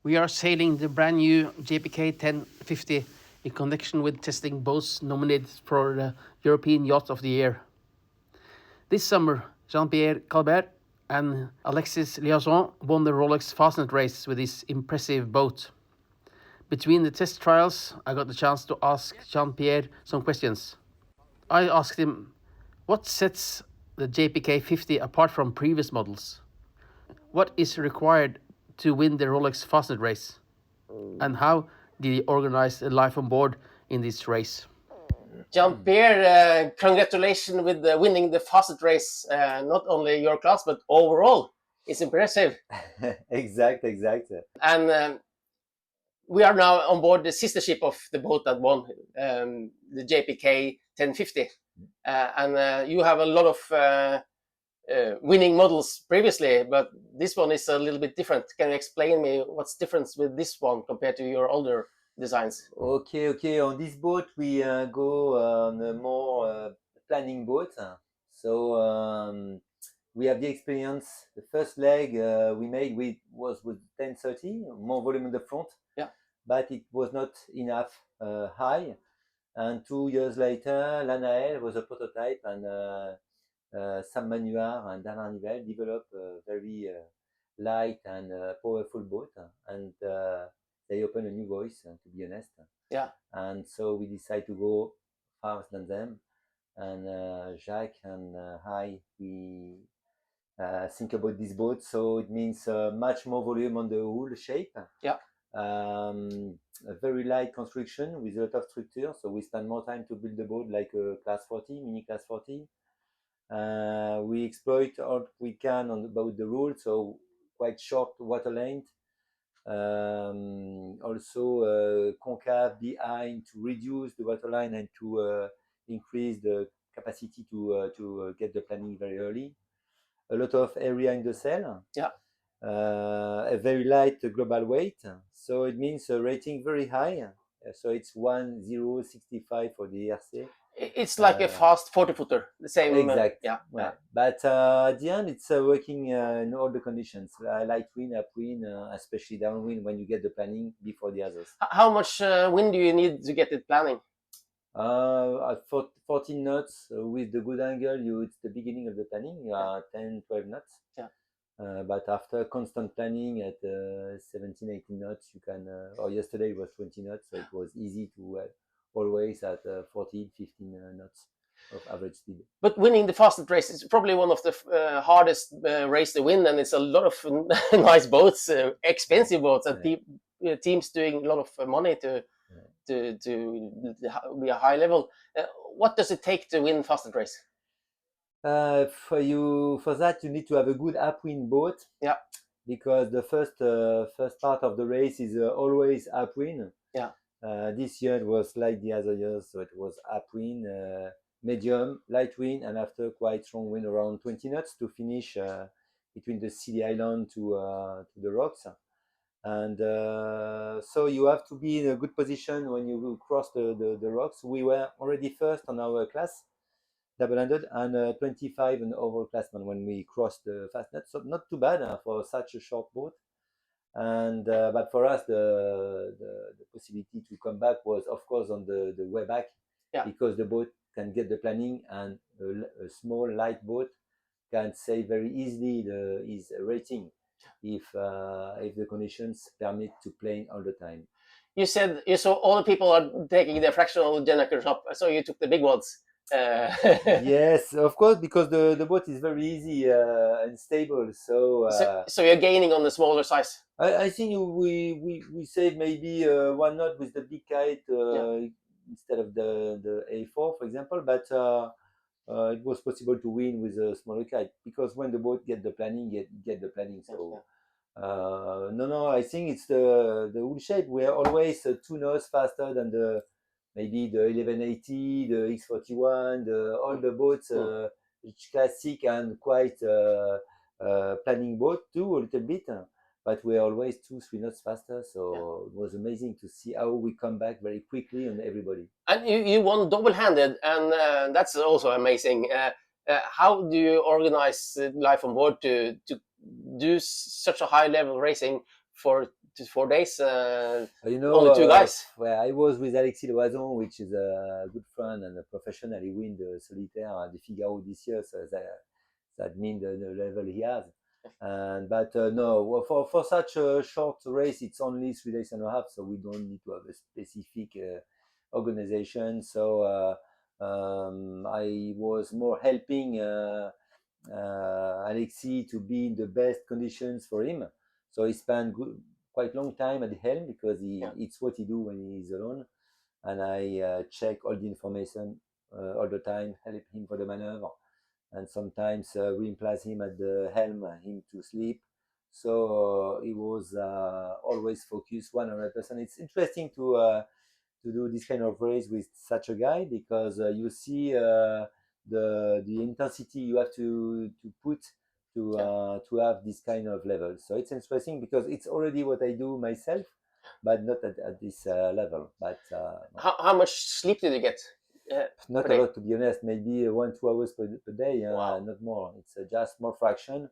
We are sailing the brand new JPK 1050 in connection with testing boats nominated for the European Yacht of the Year. This summer, Jean-Pierre Kelbert and Alexis Liaison won the Rolex Fastnet Race with this impressive boat. Between the test trials, I got the chance to ask Jean-Pierre some questions. I asked him, what sets the JPK 50 apart from previous models? What is required to win the Rolex Fastnet Race? And how did he organize life on board in this race? Jean-Pierre, congratulations with winning the Fastnet Race. Not only your class, but overall. It's impressive. Exactly. And we are now on board the sister ship of the boat that won, the JPK 1050. And you have a lot of winning models previously, but this one is a little bit different. Can you explain me what's different with this one compared to your older designs? Okay. On this boat, we go on a more planning boat. So we have the experience. The first leg we made was with 1030, more volume in the front. Yeah. But it was not enough high. And 2 years later, Lanael was a prototype, and Sam Manuar and Dan Arnivel developed a very light and powerful boat, and they opened a new voice, to be honest. Yeah. And so we decided to go faster than them. And Jacques and I, we think about this boat. So it means much more volume on the hull shape. Yeah. A very light construction with a lot of structure. So we spend more time to build the boat like a class 40, mini class 40. We exploit all we can about the rules, so quite short water length. Also concave behind to reduce the water line and to increase the capacity to get the planning very early. A lot of area in the sail. Yeah. A very light global weight, so it means a rating very high. So it's 1065 for the ERC. It's like a fast 40-footer, the same. Exact. Yeah. But at the end, it's working in all the conditions, light wind, upwind, especially downwind when you get the planning before the others. How much wind do you need to get it planning? At 14 knots with the good angle, it's the beginning of the planning. You are 10, 12 knots. Yeah. But after constant planning at 17, 18 knots, you can, or yesterday it was 20 knots, so it was easy to always at 14, 15 knots of average speed. But winning the Fastnet Race is probably one of the hardest race to win, and it's a lot of nice boats, expensive boats, and teams doing a lot of money to be a high level. What does it take to win Fastnet Race? For that you need to have a good upwind boat. Yeah. Because the first part of the race is always upwind. Yeah. This year it was like the other years, so it was upwind, medium, light wind, and after quite strong wind around 20 knots to finish between the Scilly Island to the rocks. And so you have to be in a good position when you cross the rocks. We were already first on our class, double-handed, and 25 an overall classman when we crossed the Fastnet. So not too bad for such a short boat. And but for us, the possibility to come back was, of course, on the way back. Yeah. Because the boat can get the planning, and a small light boat can save very easily his rating if the conditions permit to plane all the time. You said you saw all the people are taking the fractional generator up, so you took the big ones. Yes, of course, because the boat is very easy and stable. So you're gaining on the smaller size. I think we save maybe 1 knot with the big kite instead of the A4, for example. But it was possible to win with a smaller kite, because when the boat get the planning, get the planning. So no, I think it's the hull shape. We are always 2 knots faster than maybe the 1180, the X41, all the boats, classic and quite planning boat too, a little bit. But we're always 2-3 knots faster, so it was amazing to see how we come back very quickly on everybody. And you won double-handed, and that's also amazing. How do you organize life on board to do such a high-level racing for to 4 days. You know, only two guys. Well, I was with Alexis Loison, which is a good friend and a professional. He win the Solitaire and the Figaro this year, so that means the level he has. But no, for such a short race, it's only 3 days and a half, so we don't need to have a specific organization. So I was more helping Alexis to be in the best conditions for him. So he spent quite long time at the helm because it's what he do when he is alone. And I check all the information all the time, help him for the maneuver. And sometimes replace him at the helm, him to sleep. So he was always focused 100%. It's interesting to do this kind of race with such a guy because you see the intensity you have to put to have this kind of level. So it's interesting because it's already what I do myself, but not at this level. But how much sleep did you get? Not a lot, to be honest. Maybe 1-2 hours per day. Wow. Not more. It's just more fraction,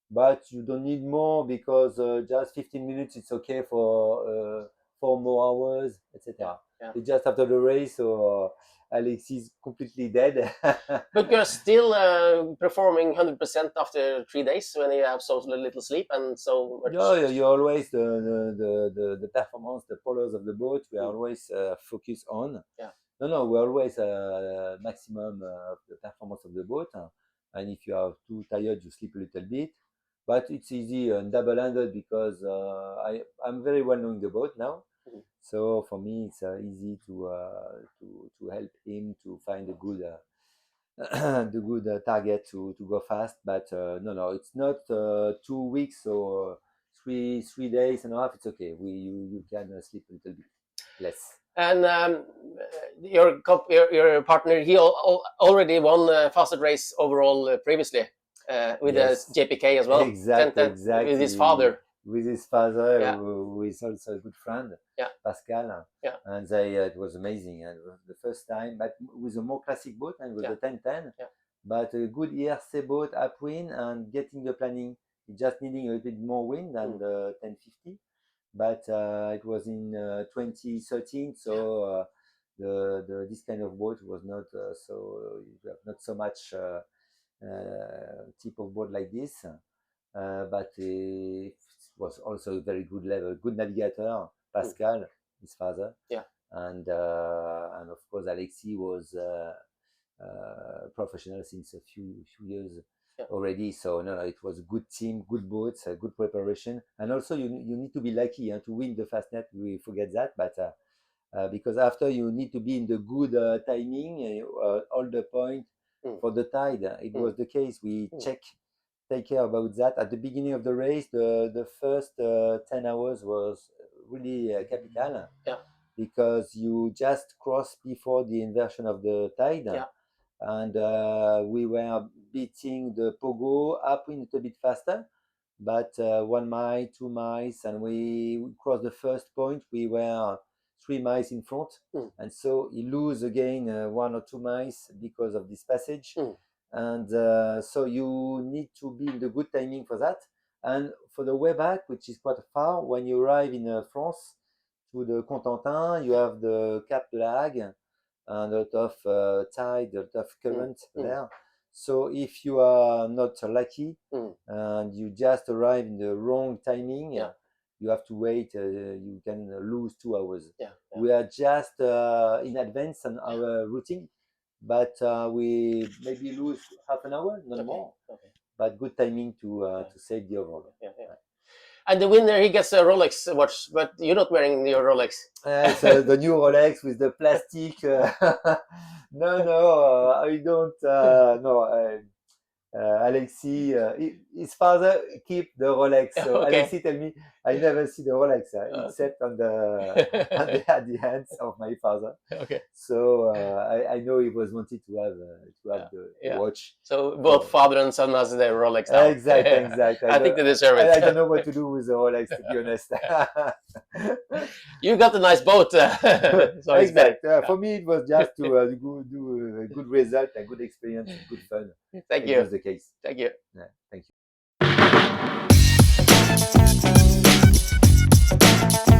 but you don't need more because just 15 minutes it's okay for 4 more hours, etc. Yeah. It's just after the race, so Alex is completely dead. But you're still performing 100% after 3 days when you have so little sleep and so much. Yeah, you always the performance, the polars of the boat. We always focus on. Yeah. No, we always maximum of the performance of the boat. And if you are too tired, you sleep a little bit. But it's easy and double-handed because I'm very well knowing the boat now. So for me, it's easy to help him to find a good the good target to go fast. But no, it's not 2 weeks or 3 days and a half. It's okay. You can sleep a little bit less. And your partner, he already won Fastnet Race overall previously with the JPK as well. Exactly. With his father. With his father, who is also a good friend, Pascal. Yeah. And it was amazing. And it was the first time, but with a more classic boat and with the 1010. Yeah. But a good ERC boat, upwind, and getting the planning, just needing a bit more wind than the 1050. But it was in 2013, so this kind of boat was not you have not so much type of boat like this, but it was also a very good level, good navigator. Pascal, his father, and of course Alexis was professional since a few years. Already, so no, it was a good team, good boats, good preparation, and also you need to be lucky to win the Fastnet. We forget that, but because after you need to be in the good timing, all the point for the tide. It was the case. We take care about that at the beginning of the race. The first 10 hours was really capital, because you just cross before the inversion of the tide. And we were beating the Pogo upwind a little bit faster, but 1 mile, 2 miles, and we crossed the first point. We were 3 miles in front, and so you lose again 1 or 2 miles because of this passage. And so you need to be in the good timing for that. And for the way back, which is quite far, when you arrive in France to the Contentin, you have the Cap de la Hague, and a lot of tide, a lot of current there. So if you are not lucky and you just arrive in the wrong timing, you have to wait. You can lose 2 hours. We are just in advance on our routing, but we maybe lose half an hour, not more. But good timing to save the overall. And the winner, he gets a Rolex watch, but you're not wearing your Rolex. It's the new Rolex with the plastic. No, I don't. No, Alexis, his father keep the Rolex. So Alexis tell me, I never see the Rolex except on at the hands of my father. So I know he was wanted to have the watch. So both father and son has their Rolex now. Exactly. I think they deserve it. I don't know what to do with the Rolex, to be honest. You got a nice boat. So exactly. For me, it was just to do a good result, a good experience, good fun. Thank you. It was the case. Thank you. Thank you. Bye.